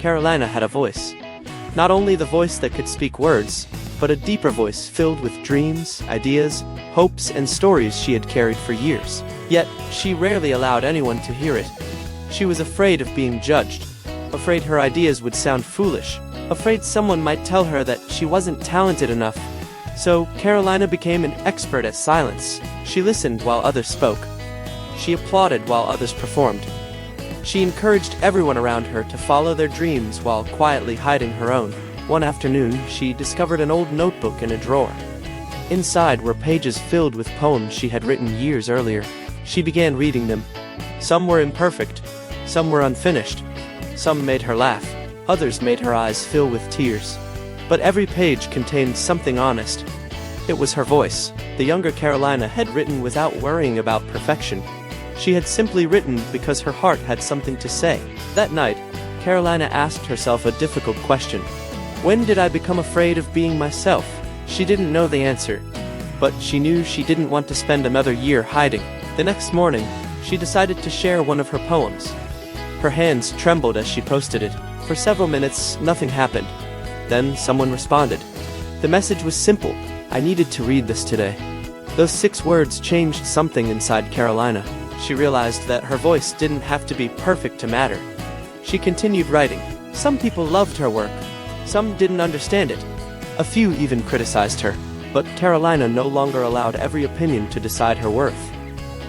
Carolina had a voice. Not only the voice that could speak words, but a deeper voice filled with dreams, ideas, hopes, and stories she had carried for years. Yet, she rarely allowed anyone to hear it. She was afraid of being judged, afraid her ideas would sound foolish, afraid someone might tell her that she wasn't talented enough. So, Carolina became an expert at silence. She listened while others spoke. She applauded while others performed. She encouraged everyone around her to follow their dreams while quietly hiding her own. One afternoon, she discovered an old notebook in a drawer. Inside were pages filled with poems she had written years earlier. She began reading them. Some were imperfect, some were unfinished. Some made her laugh, others made her eyes fill with tears. But every page contained something honest. It was her voice. The younger Carolina had written without worrying about perfection. She had simply written because her heart had something to say. That night, Carolina asked herself a difficult question. When did I become afraid of being myself? She didn't know the answer, but she knew she didn't want to spend another year hiding. The next morning, she decided to share one of her poems. Her hands trembled as she posted it. For several minutes, nothing happened. Then someone responded. The message was simple. I needed to read this today. Those 6 words changed something inside Carolina. She realized that her voice didn't have to be perfect to matter. She continued writing. Some people loved her work. Some didn't understand it. A few even criticized her. But Carolina no longer allowed every opinion to decide her worth.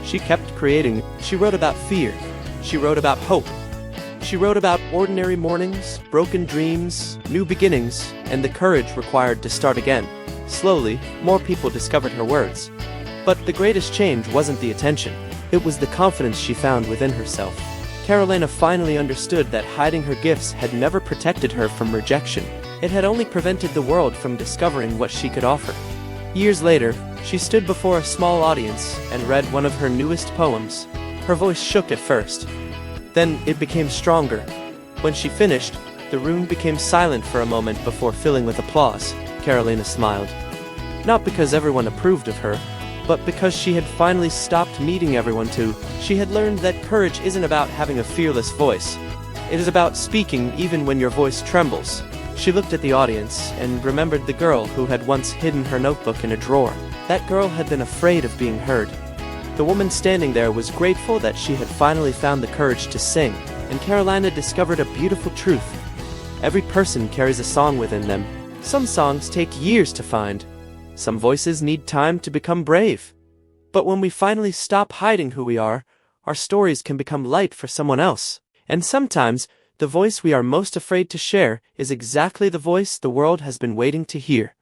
She kept creating. She wrote about fear. She wrote about hope. She wrote about ordinary mornings, broken dreams, new beginnings, and the courage required to start again. Slowly, more people discovered her words. But the greatest change wasn't the attention. It was the confidence she found within herself. Carolina finally understood that hiding her gifts had never protected her from rejection. It had only prevented the world from discovering what she could offer. Years later, she stood before a small audience and read one of her newest poems. Her voice shook at first. Then it became stronger. When she finished, the room became silent for a moment before filling with applause. Carolina smiled. Not because everyone approved of her, but because she had finally stopped needing everyone to. She had learned that courage isn't about having a fearless voice. It is about speaking even when your voice trembles. She looked at the audience and remembered the girl who had once hidden her notebook in a drawer. That girl had been afraid of being heard. The woman standing there was grateful that she had finally found the courage to sing, and Carolina discovered a beautiful truth. Every person carries a song within them. Some songs take years to find. Some voices need time to become brave. But when we finally stop hiding who we are, our stories can become light for someone else. And sometimes, the voice we are most afraid to share is exactly the voice the world has been waiting to hear.